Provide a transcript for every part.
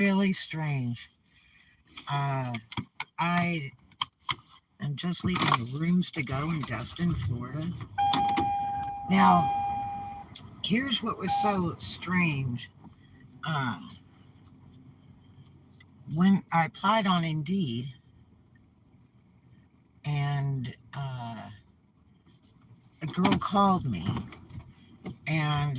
really strange. Uh, I am just leaving the rooms to go in Destin, Florida. Now, here's what was so strange. Uh, when I applied on Indeed, and a girl called me and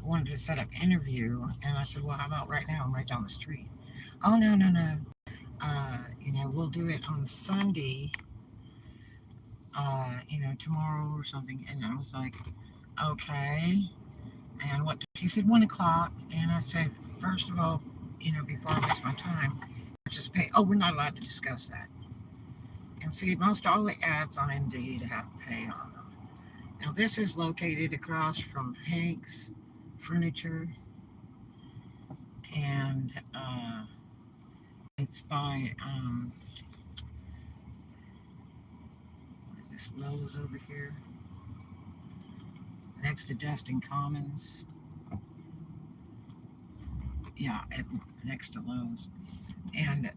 wanted to set up an interview, and I said, "Well, how about right now? I'm right down the street." "Oh, no, no, no. We'll do it on Sunday. Tomorrow or something." And I was like, "Okay." And what? She said 1 o'clock, and I said, "First of all, before I waste my time, just pay." "Oh, we're not allowed to discuss that." And see, most all the ads on Indeed have pay on them. Now, this is located across from Hank's Furniture, and it's by what is this, Lowe's over here, next to Destin Commons. Yeah, next to Lowe's. And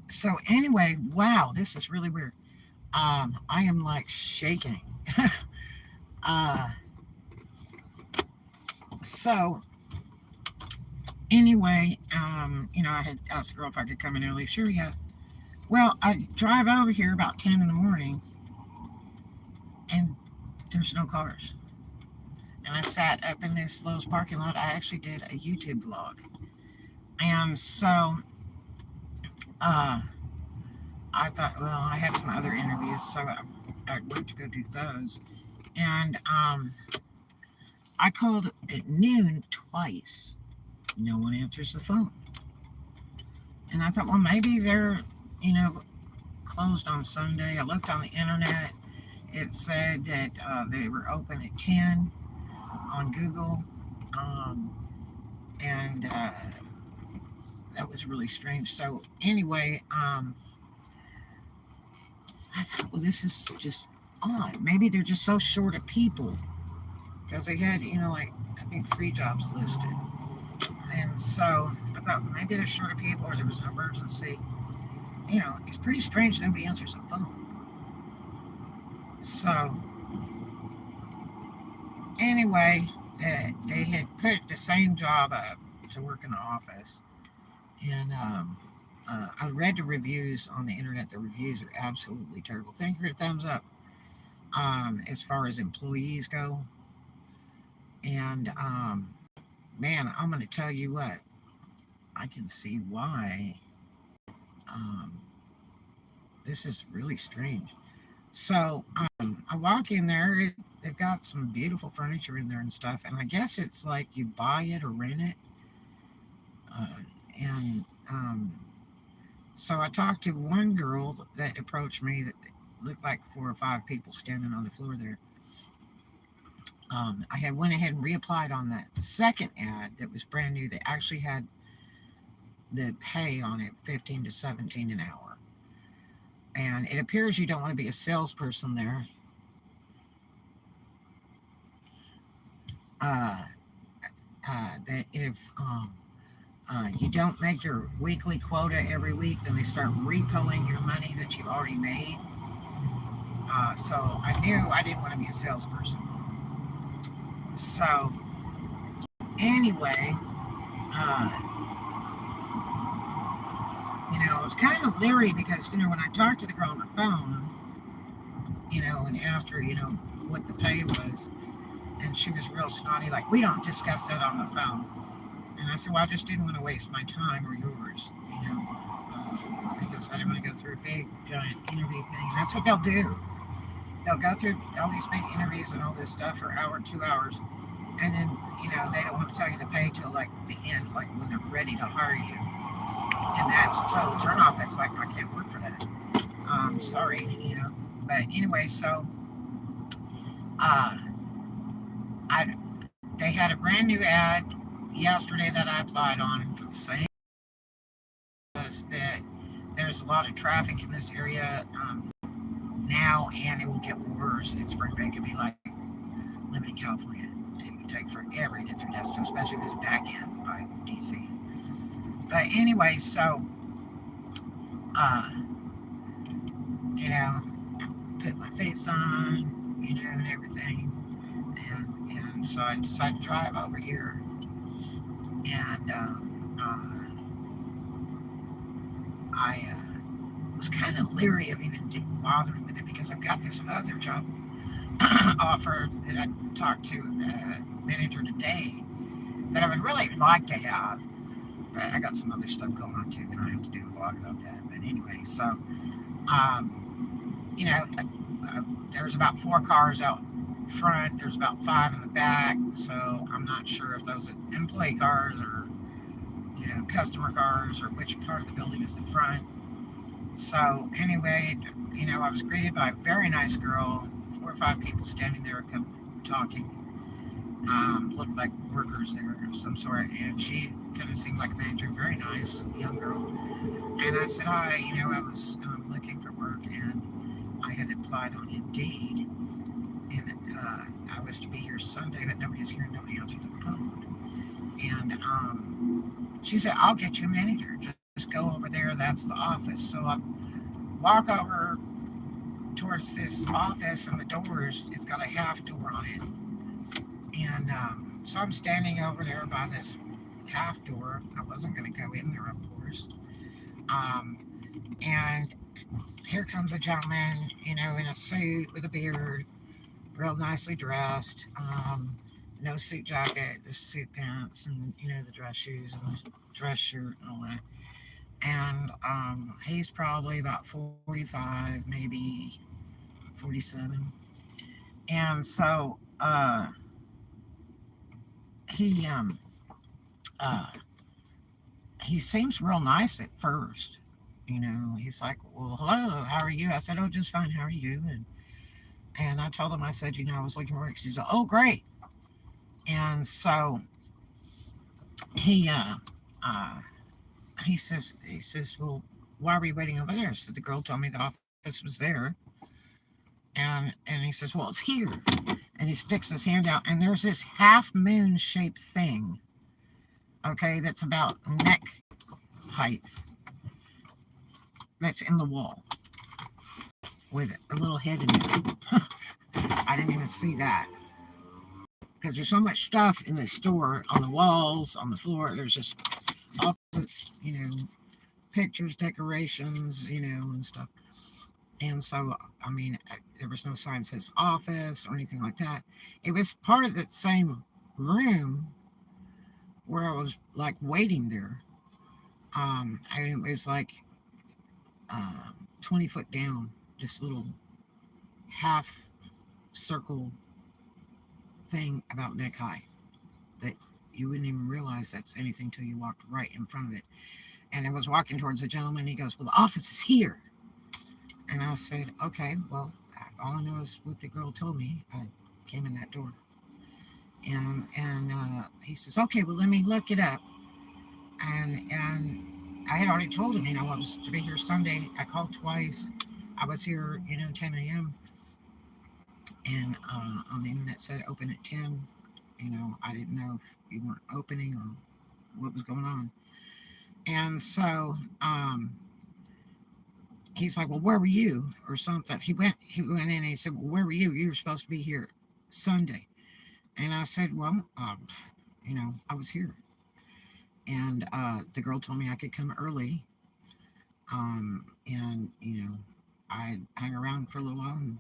so, anyway, wow, this is really weird. I am like shaking. uh, so anyway, I had asked the girl if I could come in early. Sure, yeah. Well, I drive over here about 10 in the morning, and there's no cars. And I sat up in this Lowe's parking lot. I actually did a YouTube vlog. And so uh, I thought, well, I had some other interviews, so I went to go do those. And I called at noon twice. No one answers the phone. And I thought, well, maybe they're, closed on Sunday. I looked on the internet. It said that they were open at 10 on Google. And that was really strange. So anyway, I thought, well, this is just odd. Maybe they're just so short of people. Because they had, like, I think 3 jobs listed. And so I thought maybe they're short of people or there was an emergency. It's pretty strange nobody answers the phone. So anyway, they had put the same job up to work in the office. And I read the reviews on the internet. The reviews are absolutely terrible. Thank you for the thumbs up. As far as employees go. And man, I'm going to tell you what, I can see why um, this is really strange. So I walk in there. They've got some beautiful furniture in there and stuff. And I guess it's like you buy it or rent it. Uh, and So I talked to one girl that approached me that looked like 4 or 5 people standing on the floor there. I had went ahead and reapplied on that second ad that was brand new. That actually had the pay on it, 15 to 17 an hour. And it appears you don't want to be a salesperson there. Uh, that if you don't make your weekly quota every week, then they start repulling your money that you've already made. So I knew I didn't want to be a salesperson. So anyway, I was kind of leery because, when I talked to the girl on the phone, and asked her, what the pay was, and she was real snotty, like, "We don't discuss that on the phone." And I said, "Well, I just didn't want to waste my time or yours, because I didn't want to go through a big, giant interview thing." And that's what they'll do. They'll go through all these big interviews and all this stuff for an hour, 2 hours, and then, they don't want to tell you the pay till, like, the end, like, when they're ready to hire you. And that's a total turnoff. It's like, I can't work for that. Sorry, But anyway, so they had a brand new ad yesterday that I applied on for the same. That there's a lot of traffic in this area now, and it will get worse. Spring break could be like living in California. It would take forever to get through Destin, especially this back end by DC. But anyway, so, uh, you know, put my face on, and everything. And so I decided to drive over here. And I was kind of leery of even bothering with it because I've got this other job offer that I talked to a manager today that I would really like to have. But I got some other stuff going on too that I have to do a blog about that. But anyway, so, you know, there's about 4 cars out front. There's about 5 in the back. So I'm not sure if those are employee cars or, customer cars or which part of the building is the front. So anyway, I was greeted by a very nice girl, 4 or 5 people standing there talking. Looked like workers there of some sort, and she kind of seemed like a manager, very nice young girl. And I said, hi, I was looking for work, and I had applied on Indeed, and I was to be here Sunday, but nobody was here, and nobody answered the phone. And she said, I'll get you a manager. Just go over there. That's the office. So I walk over towards this office, and the doors, it's got a half door on it. And so I'm standing over there by this half door. I wasn't going to go in there, of course. Um, and here comes a gentleman, in a suit with a beard, real nicely dressed. No suit jacket, just suit pants, and the dress shoes and the dress shirt and all that. And he's probably about 45, maybe 47. And so he uh, he seems real nice at first. He's like, well, hello, how are you? I said, oh, just fine, how are you? And I told him, I said, I was looking for work. He's like, oh, great. And so he uh, he says, well, why were you waiting over there? So the girl told me the office was there. And he says, well, it's here. And he sticks his hand out, and there's this half moon shaped thing, okay, that's about neck height, that's in the wall with a little head in it. I didn't even see that because there's so much stuff in the store, on the walls, on the floor. There's just all kinds of, pictures, decorations, and stuff. And so, I mean, there was no sign that says office or anything like that. It was part of that same room where I was like waiting there. And it was like 20 foot down, this little half circle thing about neck high that you wouldn't even realize that's anything till you walked right in front of it. And I was walking towards the gentleman. He goes, well, the office is here. And I said, okay, well, all I know is what the girl told me. I came in that door. And he says, okay, well, let me look it up. And I had already told him, I was to be here Sunday. I called twice. I was here, 10 a.m. And on the internet said open at 10. I didn't know if you weren't opening or what was going on. And so he's like, well, where were you? Or something. He went in and he said, well, where were you? You were supposed to be here Sunday. And I said, well, I was here. And the girl told me I could come early. And, I hung around for a little while and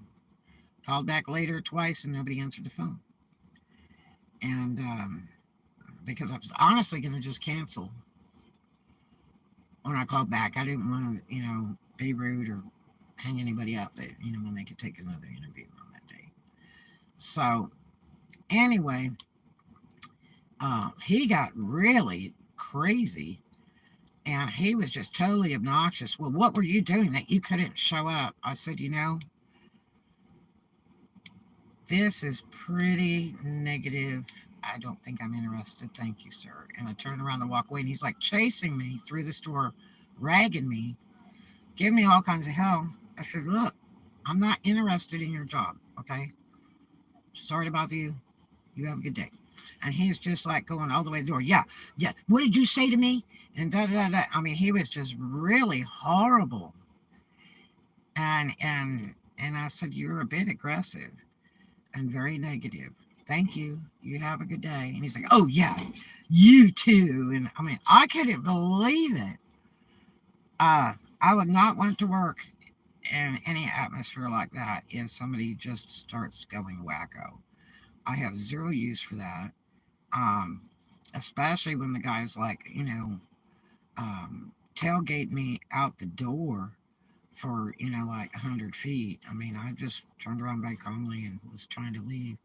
called back later twice and nobody answered the phone. And because I was honestly going to just cancel when I called back. I didn't want to, be rude or hang anybody up that, when they could take another interview on that day. So anyway, he got really crazy and he was just totally obnoxious. Well, what were you doing that you couldn't show up? I said, this is pretty negative. I don't think I'm interested. Thank you, sir. And I turned around to walk away, and he's like chasing me through the store, ragging me, giving me all kinds of hell. I said, look, I'm not interested in your job, okay? Sorry to bother you. You have a good day. And he's just like going all the way to the door. Yeah, yeah. What did you say to me? And da da da. I mean, he was just really horrible. And I said, you're a bit aggressive and very negative. Thank you. You have a good day. And he's like, oh yeah, you too. And I mean, I couldn't believe it. I would not want to work in any atmosphere like that if somebody just starts going wacko. I have zero use for that. Um, Especially when the guy's like, tailgate me out the door for, like 100 feet. I mean, I just turned around very calmly and was trying to leave.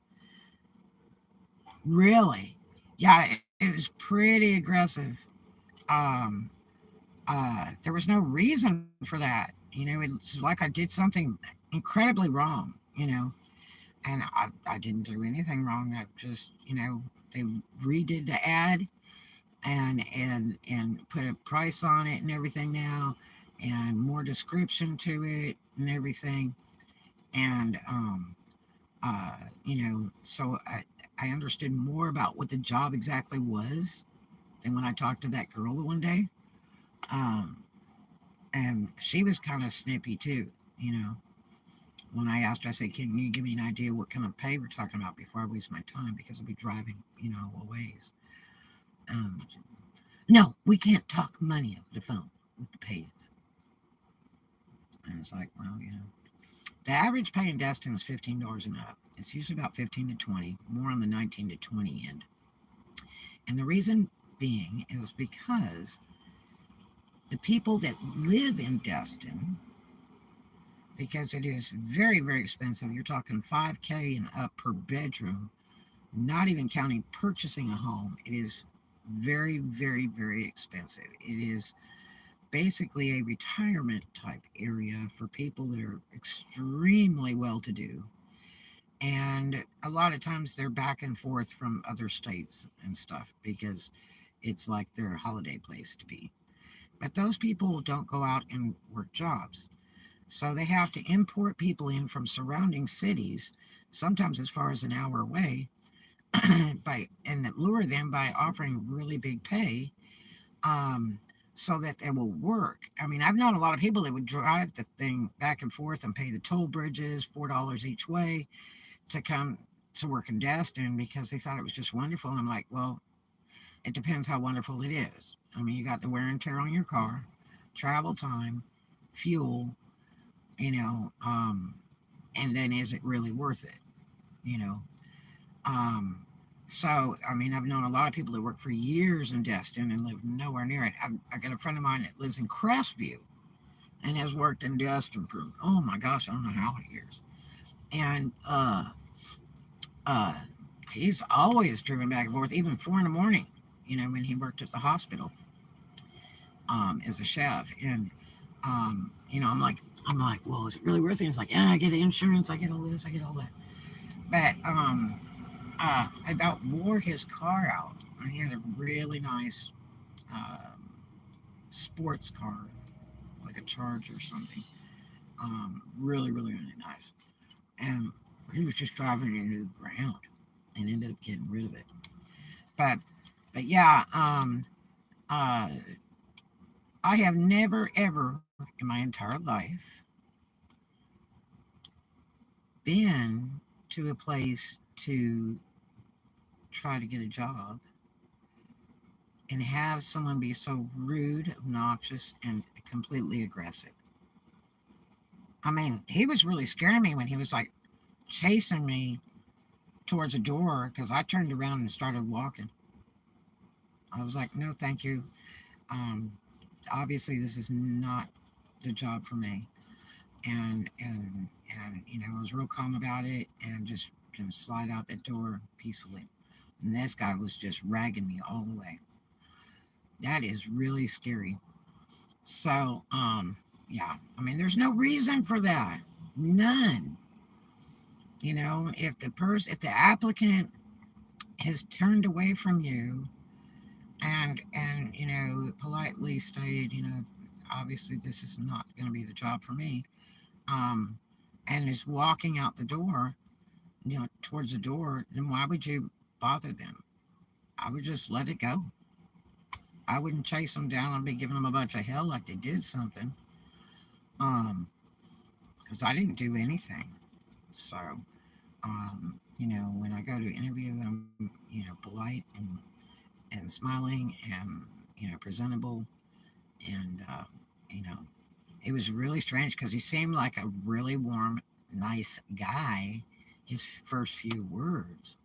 Really? Yeah, it was pretty aggressive. Um, there was no reason for that. It's like I did something incredibly wrong, and I didn't do anything wrong. I just, they redid the ad and put a price on it and everything now, and more description to it and everything. And so I understood more about what the job exactly was than when I talked to that girl the one day. Um, and she was kind of snippy too, when I asked her, I said, can you give me an idea what kind of pay we're talking about before I waste my time, because I'll be driving, a ways. Um, no, we can't talk money over the phone, what the pay is. And it's like, well, the average pay in Destin is $15 and up. It's usually about 15 to 20, more on the 19 to 20 end. And the reason being is because the people that live in Destin, because it is very, very expensive. You're talking 5K and up per bedroom, not even counting purchasing a home. It is very, very, very expensive. It is basically a retirement type area for people that are extremely well to do. And a lot of times they're back and forth from other states and stuff because it's like their holiday place to be. But those people don't go out and work jobs. So they have to import people in from surrounding cities, sometimes as far as an hour away, and lure them by offering really big pay, um, so that they will work. I mean, I've known a lot of people that would drive the thing back and forth and pay the toll bridges, $4 each way, to come to work in Destin because they thought it was just wonderful. And I'm like, well, it depends how wonderful it is. I mean, you got the wear and tear on your car, travel time, fuel, you know, um, and then is it really worth it? You know, um, so I mean, I've known a lot of people that work for years in Destin and live nowhere near it. I got a friend of mine that lives in Crestview and has worked in Destin for, oh my gosh, I don't know how many years. And uh, he's always driven back and forth, even 4 in the morning. When he worked at the hospital, as a chef. And I'm like, well, is it really worth it? He's like, yeah, I get insurance, I get all this, I get all that. But I about wore his car out. He had a really nice um, sports car, like a Charger or something. Really, really, really nice. And he was just driving it into the ground and ended up getting rid of it. But, but yeah, uh, I have never ever in my entire life been to a place to try to get a job and have someone be so rude, obnoxious, and completely aggressive. I mean, he was really scaring me when he was like chasing me towards a door because I turned around and started walking. I was like, no, thank you. Um, Obviously, this is not the job for me. And I was real calm about it and just gonna slide out that door peacefully. And this guy was just ragging me all the way. That is really scary. So, yeah, I mean, there's no reason for that. None. If the applicant has turned away from you and politely stated, obviously this is not going to be the job for me, um, and is walking out the door, towards the door, then why would you bother them? I would just let it go. I wouldn't chase them down and be giving them a bunch of hell like they did something. Um, because I didn't do anything. So, when I go to interview, I'm, polite and smiling and, presentable. And, it was really strange because he seemed like a really warm, nice guy. His first few words,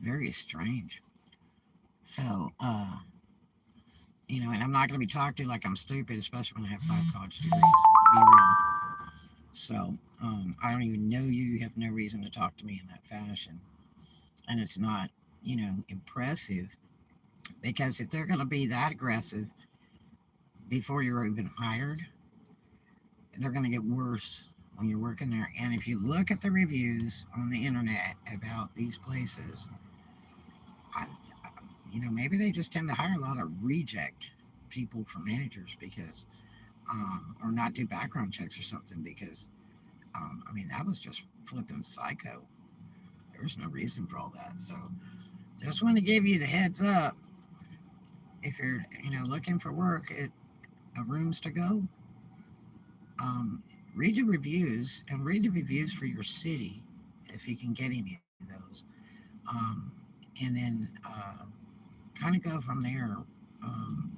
very strange. So, and I'm not going to be talked to like I'm stupid, especially when I have 5 college degrees. Be real. So, I don't even know you. You have no reason to talk to me in that fashion. And it's not, impressive because if they're going to be that aggressive before you're even hired, they're going to get worse when you're working there. And if you look at the reviews on the internet about these places, I, maybe they just tend to hire a lot of reject people for managers because, or not do background checks or something because, that was just flipping psycho. There was no reason for all that. So just want to give you the heads up. If you're, looking for work at rooms to go, um, read the reviews and read the reviews for your city if you can get any of those. Um, and then kind of go from there. Um,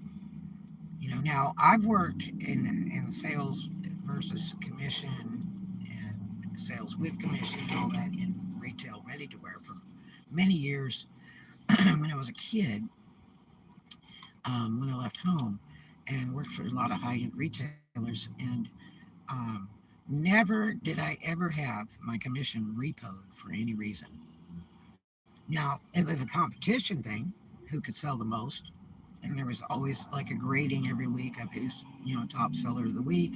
now I've worked in sales versus commission and sales with commission and all that in retail ready to wear for many years when I was a kid, when I left home and worked for a lot of high end retailers. And um, never did I ever have my commission repoed for any reason. Now, it was a competition thing who could sell the most. And there was always like a grading every week of who's, top seller of the week.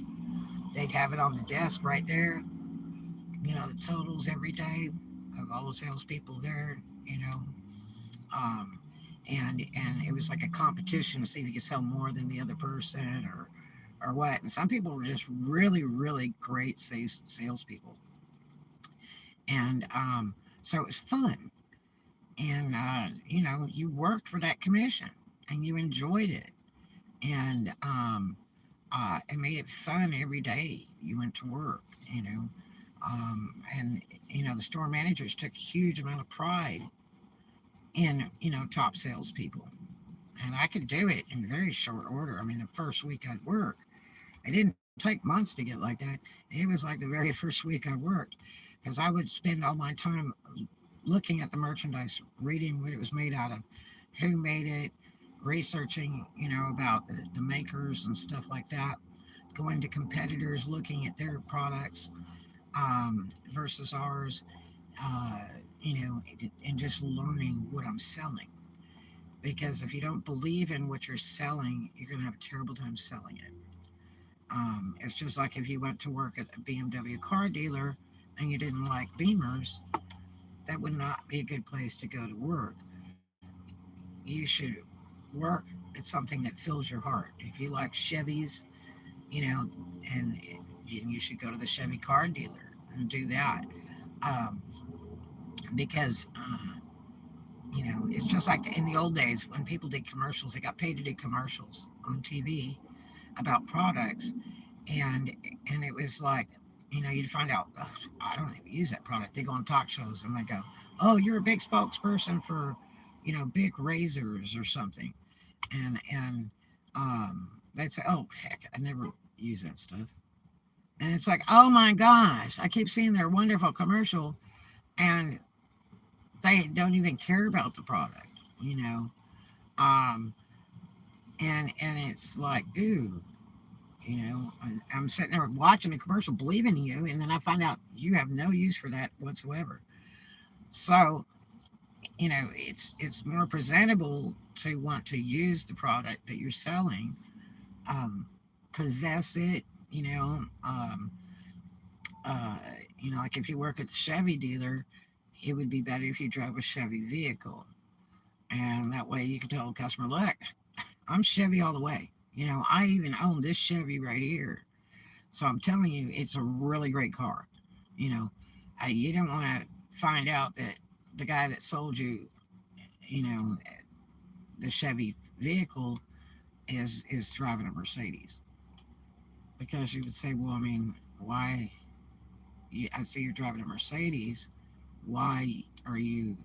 They'd have it on the desk right there, the totals every day of all the salespeople there, um, and it was like a competition to see if you could sell more than the other person or what. And some people were just really, really great salespeople, and so it was fun. And you worked for that commission, and you enjoyed it, and it made it fun every day you went to work. And the store managers took a huge amount of pride in top salespeople, and I could do it in very short order. The first week I'd work, it didn't take months to get like that. It was like the very first week I worked, because I would spend all my time looking at the merchandise, reading what it was made out of, who made it, researching, about the makers and stuff like that, going to competitors, looking at their products versus ours, uh, and just learning what I'm selling. Because if you don't believe in what you're selling, you're going to have a terrible time selling it. It's just like if you went to work at a BMW car dealer and you didn't like Beamers, that would not be a good place to go to work. You should work at something that fills your heart. If you like Chevys, you know, and you should go to the Chevy car dealer and do that. Um, because it's just like in the old days when people did commercials. They got paid to do commercials on TV about products, and it was like, you'd find out, oh, I don't even use that product. They go on talk shows and they go, oh, you're a big spokesperson for big razors or something, and they'd say, oh heck, I never use that stuff. And it's like, oh my gosh, I keep seeing their wonderful commercial, and they don't even care about the product, um and it's like, ooh, I'm sitting there watching a commercial, believing in you, and then I find out you have no use for that whatsoever. So, it's more presentable to want to use the product that you're selling, um, possess it, you know, um, uh, like if you work at the Chevy dealer, it would be better if you drove a Chevy vehicle, and that way you can tell the customer, look, I'm Chevy all the way. I even own this Chevy right here. So I'm telling you, it's a really great car. You know, you don't want to find out that the guy that sold you you know, the Chevy vehicle is driving a Mercedes. Because you would say, well, I mean, why? I see you're driving a Mercedes. Why are you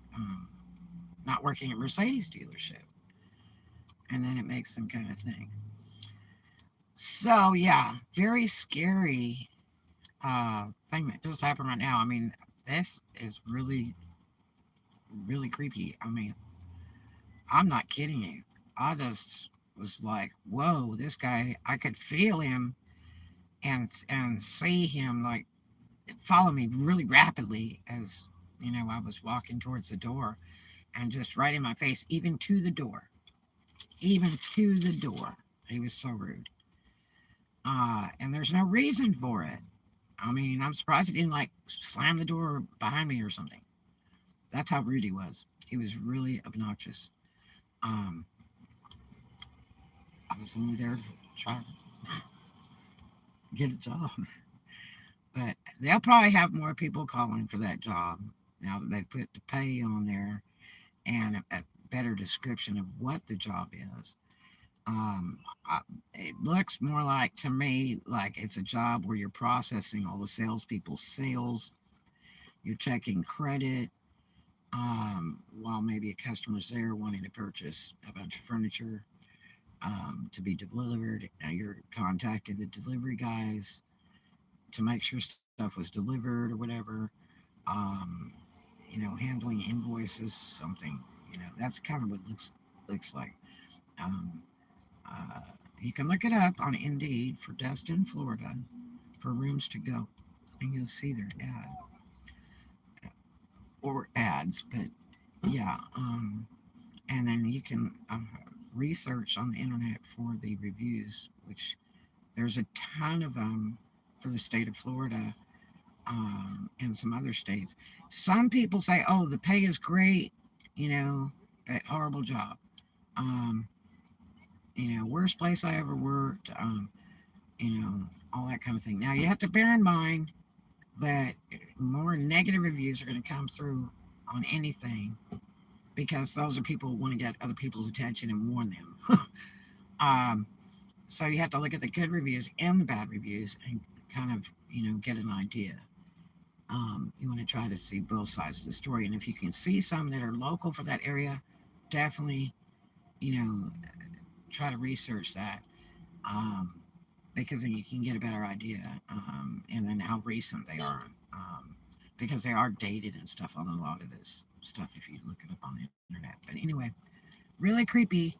not working at Mercedes dealership? And then it makes them kind of think. So yeah, very scary thing that just happened right now. I mean, this is really, really creepy. I mean, I'm not kidding you. I just was like, whoa, this guy. I could feel him and see him like follow me really rapidly as I was walking towards the door and just right in my face, even to the door, even to the door. He was so rude. And there's no reason for it. I mean, I'm surprised he didn't like slam the door behind me or something. That's how rude he was. He was really obnoxious. Um, I was only there to try to get a job. But they'll probably have more people calling for that job now that they put the pay on there and a better description of what the job is. Um, it looks more like to me like it's a job where you're processing all the salespeople's sales. You're checking credit while maybe a customer's there wanting to purchase a bunch of furniture to be delivered. You're contacting the delivery guys to make sure stuff was delivered or whatever. Um, handling invoices, something. That's kind of what it looks like. Um, uh, you can look it up on Indeed for Destin, Florida, for rooms to go, and you'll see their ad or ads. But yeah, and then you can research on the internet for the reviews, which there's a ton of them for the state of Florida and some other states. Some people say, "Oh, the pay is great," but horrible job. Um, worst place I ever worked. All that kind of thing. Now you have to bear in mind that more negative reviews are going to come through on anything because those are people who want to get other people's attention and warn them. um, so you have to look at the good reviews and the bad reviews and kind of get an idea. You want to try to see both sides of the story, and if you can see some that are local for that area, definitely you know try to research that um, because then you can get a better idea, and then how recent they are, because they are dated and stuff on a lot of this stuff if you look it up on the internet. But anyway, really creepy.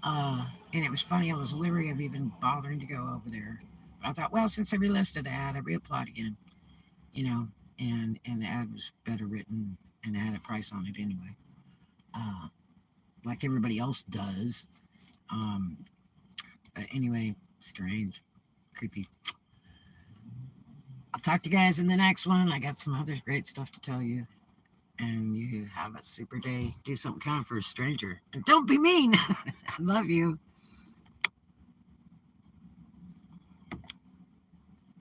And it was funny. I was leery of even bothering to go over there, but I thought, well, since I relisted the ad, I reapplied again. You know, and the ad was better written and it had a price on it anyway, uh, like everybody else does. Um, but anyway, strange, creepy. I'll talk to you guys in the next one. I got some other great stuff to tell you. And you have a super day. Do something kind for a stranger. And don't be mean. I love you.